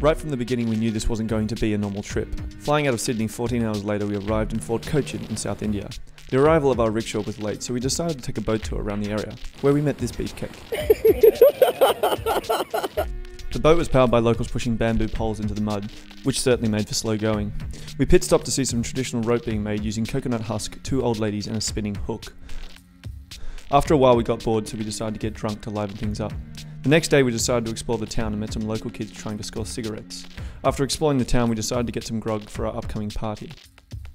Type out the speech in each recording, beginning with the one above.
Right from the beginning we knew this wasn't going to be a normal trip. Flying out of Sydney 14 hours later we arrived in Fort Tuckered in South India. The arrival of our rickshaw was late, so we decided to take a boat tour around the area, where we met this beefcake. The boat was powered by locals pushing bamboo poles into the mud, which certainly made for slow going. We pit stopped to see some traditional rope being made using coconut husk, 2 old ladies and a spinning hook. After a while we got bored, so we decided to get drunk to liven things up. The next day we decided to explore the town and met some local kids trying to score cigarettes. After exploring the town we decided to get some grog for our upcoming party.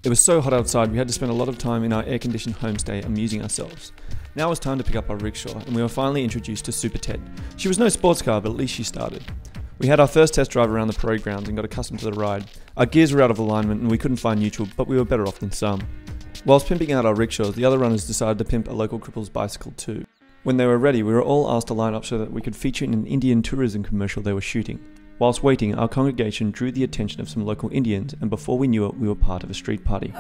It was so hot outside we had to spend a lot of time in our air-conditioned homestay amusing ourselves. Now it was time to pick up our rickshaw and we were finally introduced to Super Ted. She was no sports car, but at least she started. We had our first test drive around the parade grounds and got accustomed to the ride. Our gears were out of alignment and we couldn't find neutral, but we were better off than some. Whilst pimping out our rickshaws, the other runners decided to pimp a local cripple's bicycle too. When they were ready, we were all asked to line up so that we could feature in an Indian tourism commercial they were shooting. Whilst waiting, our congregation drew the attention of some local Indians, and before we knew it, we were part of a street party. Get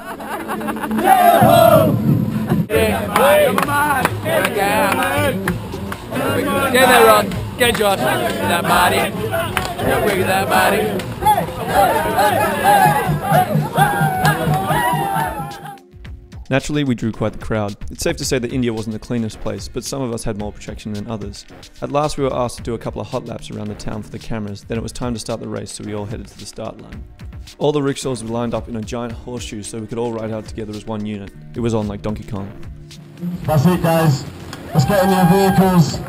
that Ron, get Josh, that body, get that body. Naturally, we drew quite the crowd. It's safe to say that India wasn't the cleanest place, but some of us had more protection than others. At last we were asked to do a couple of hot laps around the town for the cameras, then it was time to start the race, so we all headed to the start line. All the rickshaws were lined up in a giant horseshoe so we could all ride out together as one unit. It was on like Donkey Kong. That's it guys, let's get in your vehicles.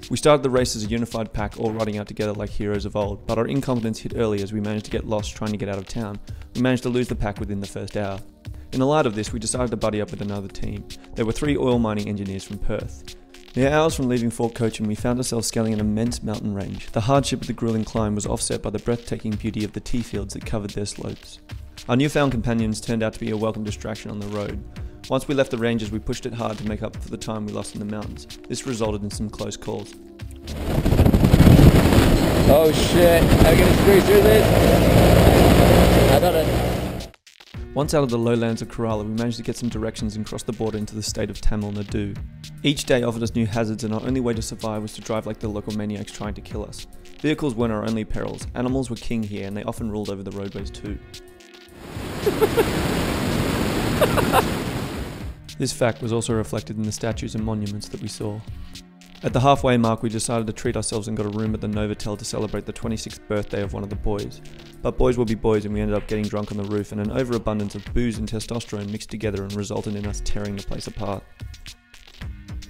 We started the race as a unified pack, all riding out together like heroes of old, but our incompetence hit early as we managed to get lost trying to get out of town. We managed to lose the pack within the first hour. In the light of this, we decided to buddy up with another team. There were 3 oil mining engineers from Perth. Mere hours from leaving Fort Cochin, we found ourselves scaling an immense mountain range. The hardship of the grueling climb was offset by the breathtaking beauty of the tea fields that covered their slopes. Our newfound companions turned out to be a welcome distraction on the road. Once we left the ranges, we pushed it hard to make up for the time we lost in the mountains. This resulted in some close calls. Oh shit, are we gonna squeeze through this? I got it. Once out of the lowlands of Kerala, we managed to get some directions and cross the border into the state of Tamil Nadu. Each day offered us new hazards and our only way to survive was to drive like the local maniacs trying to kill us. Vehicles weren't our only perils, animals were king here and they often ruled over the roadways too. This fact was also reflected in the statues and monuments that we saw. At the halfway mark we decided to treat ourselves and got a room at the Novotel to celebrate the 26th birthday of one of the boys. But boys will be boys and we ended up getting drunk on the roof and an overabundance of booze and testosterone mixed together and resulted in us tearing the place apart.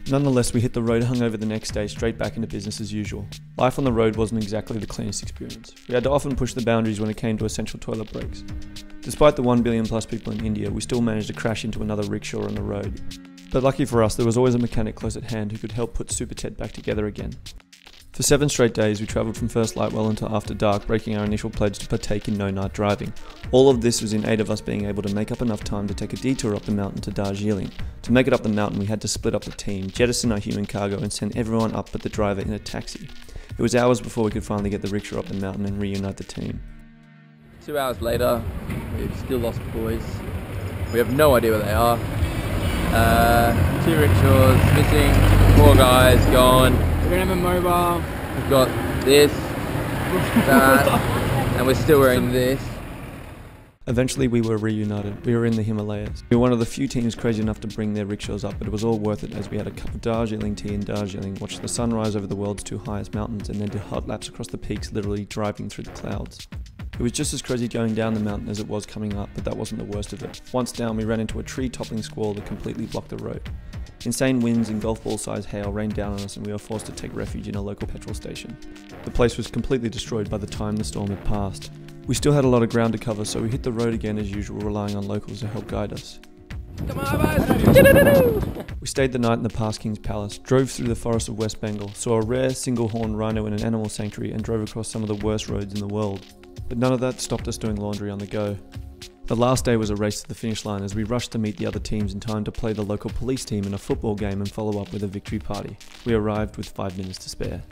Nonetheless, we hit the road hungover the next day straight back into business as usual. Life on the road wasn't exactly the cleanest experience. We had to often push the boundaries when it came to essential toilet breaks. Despite the 1 billion plus people in India, we still managed to crash into another rickshaw on the road. But lucky for us, there was always a mechanic close at hand who could help put Super Ted back together again. For 7 straight days, we travelled from first light well until after dark, breaking our initial pledge to partake in no night driving. All of this was in aid of us being able to make up enough time to take a detour up the mountain to Darjeeling. To make it up the mountain, we had to split up the team, jettison our human cargo and send everyone up but the driver in a taxi. It was hours before we could finally get the rickshaw up the mountain and reunite the team. 2 hours later, we've still lost the boys. We have no idea where they are. 2 rickshaws missing, 4 guys gone. We don't have a mobile. We've got this, that, and we're still wearing this. Eventually we were reunited. We were in the Himalayas. We were one of the few teams crazy enough to bring their rickshaws up, but it was all worth it as we had a cup of Darjeeling tea in Darjeeling, watched the sun rise over the world's 2 highest mountains, and then did hot laps across the peaks, literally driving through the clouds. It was just as crazy going down the mountain as it was coming up, but that wasn't the worst of it. Once down, we ran into a tree-toppling squall that completely blocked the road. Insane winds and golf ball-sized hail rained down on us and we were forced to take refuge in a local petrol station. The place was completely destroyed by the time the storm had passed. We still had a lot of ground to cover, so we hit the road again as usual, relying on locals to help guide us. Come on, We stayed the night in the past King's Palace, drove through the forest of West Bengal, saw a rare single-horned rhino in an animal sanctuary and drove across some of the worst roads in the world. But none of that stopped us doing laundry on the go. The last day was a race to the finish line as we rushed to meet the other teams in time to play the local police team in a football game and follow up with a victory party. We arrived with 5 minutes to spare.